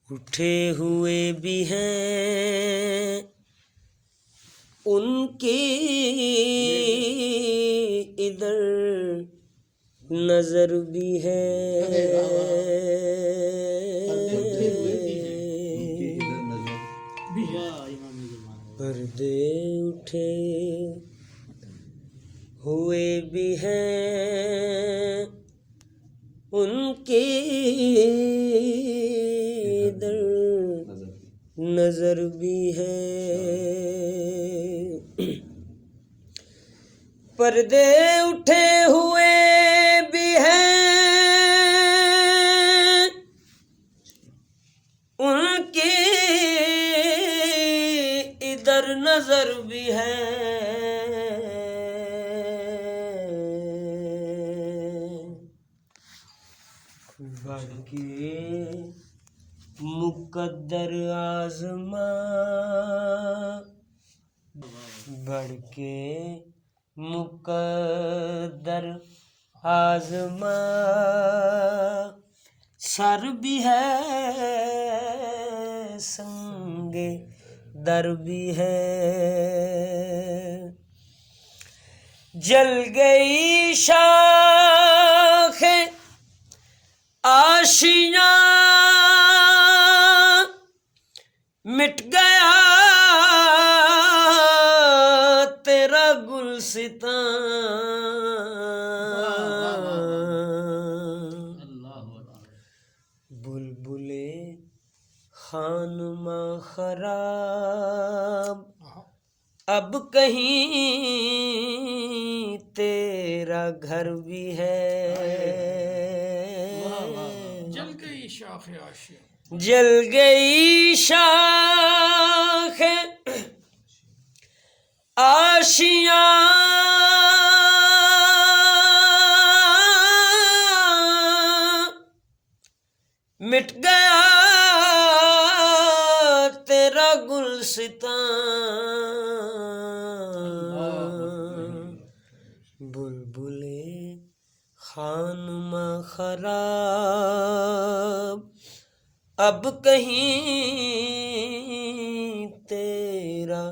उठे हुए भी हैं उनकी इधर नजर भी है, पर्दे उठे हुए भी हैं उनकी इधर नजर भी है, पर्दे उठे हुए भी हैं उनकी इधर नजर भी है, बढ़ के मुकद्दर आज़मा, बढ़ के मुकद्दर आज़मा, सर भी है संगे दर भी है, जल गई शाख आशियाँ, मिट गया तेरा गुलसितां, बुलबुले खानमा खराब, अब कहीं तेरा घर भी है, जल गई शाख आशियाँ, जल गई शाख आशियाँ, मिट गया तेरा गुलसितां, बुलबुले खानमा खराब, अब कहीं तेरा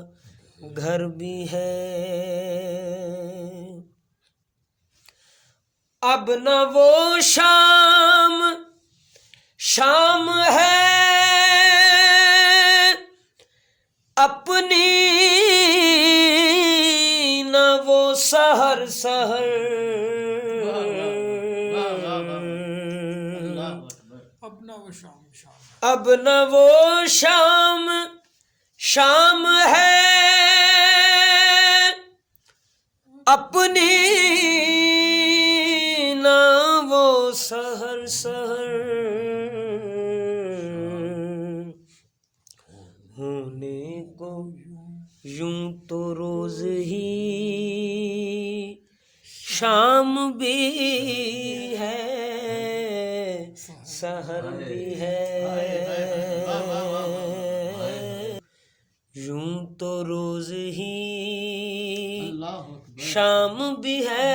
घर भी है, अब न वो शाम शाम है अपनी, न वो सहर सहर, अब न वो शाम शाम है अपनी, न वो सहर सहर, होने को यूं तो रोज ही शाम भी है सहर भी है, यूं तो रोज ही शाम भी है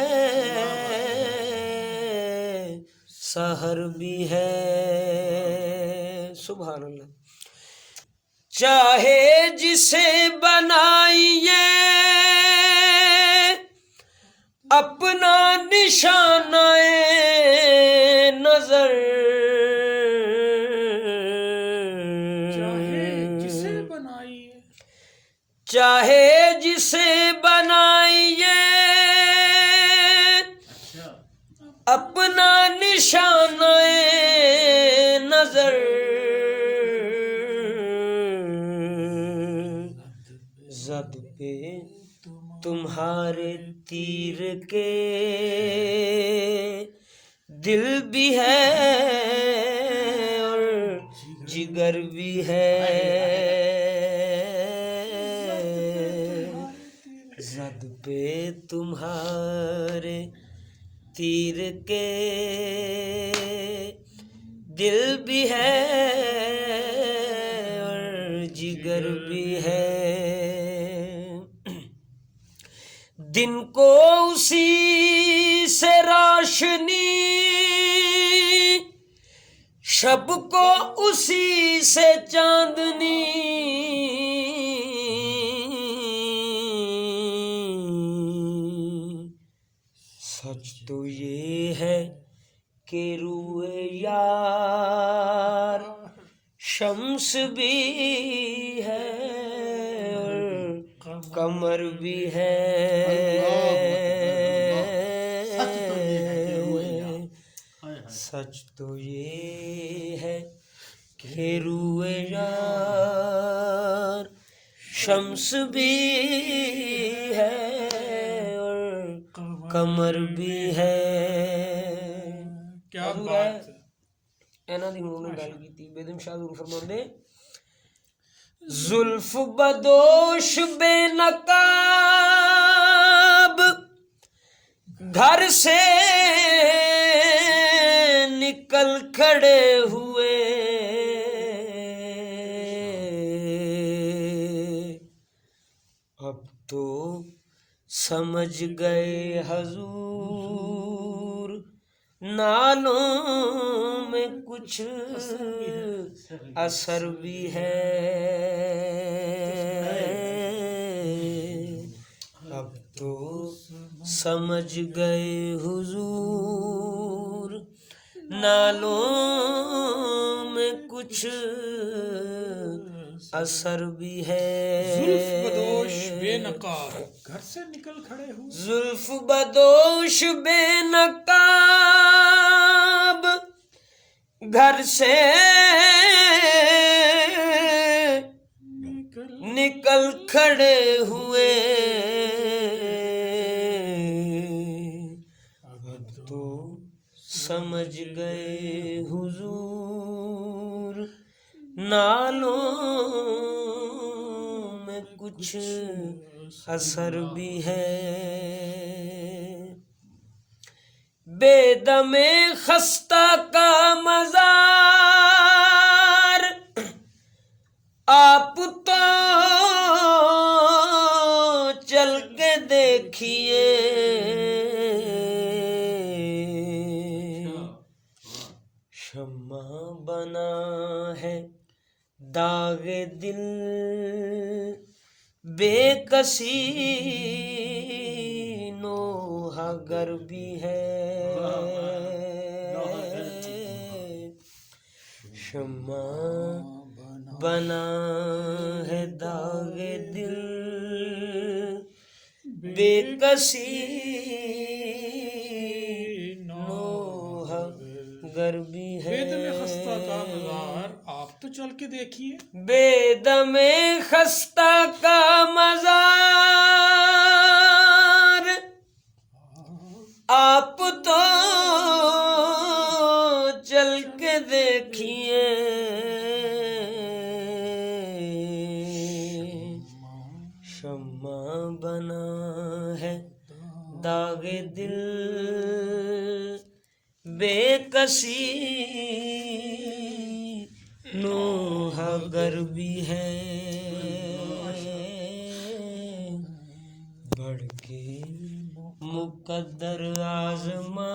सहर भी है, सुभान अल्लाह। चाहे जिसे बनाइए अपना निशानाए नजर, चाहे जिसे बनाइए, चाहे जिसे बनाइए अपना निशानाए नजर, जद पे तुम्हारे तीर के दिल भी है और जिगर भी है, जद पे तुम्हारे तीर के दिल भी है और जिगर भी है, दिन को उसी से रोशनी, शब को उसी से चांदनी, सच तो ये है कि रूए यार शम्स भी है और कमर भी है। सच तो ये है कि रूए यार शम्स भी है और कमर भी है। क्या बात है। ਇਹਨਾਂ ਦੀ ਹੁਣ ਗੱਲ ਕੀਤੀ ਬੇਦਮ ਸ਼ਾਹ ਜ਼ਰੂਰ ਫਰਮਾਉਂਦੇ ਜ਼ੁल्फ बदोश बेनकाब घर से निकल खड़े हुए, अब तो समझ गए हजूर नालों में कुछ असर भी है। अब तो समझ गए हुजूर नालों में कुछ असर भी है। जुल्फ बदोश बेनकाब घर से निकल खड़े हुए, जुल्फ बदोश बेनकाब घर से निकल खड़े हुए, अब तो समझ गए हुजूर नालों में कुछ असर भी है। बेदमे खस्ता का मजार आप तो चल के देखिए, शम्मा बना है दागे दिल बेकसी नोहा गर भी है। शम्मा बना है दागे दिल बेकसी नोहा गर भी है। बेदमे खस्ता का मज़ार आप तो चल के देखिए, बेदमे खस्ता का मज़ार आप तो चल के देखिए, शम्मा बना है दागे दिल बेकसी नोहा गर भी है। बढ़ के मुकद्दर आज़मा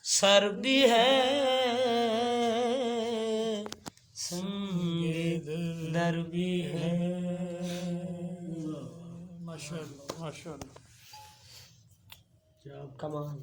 सर भी है, संगे दर भी है। माशाअल्लाह माशाअल्लाह। कमाल।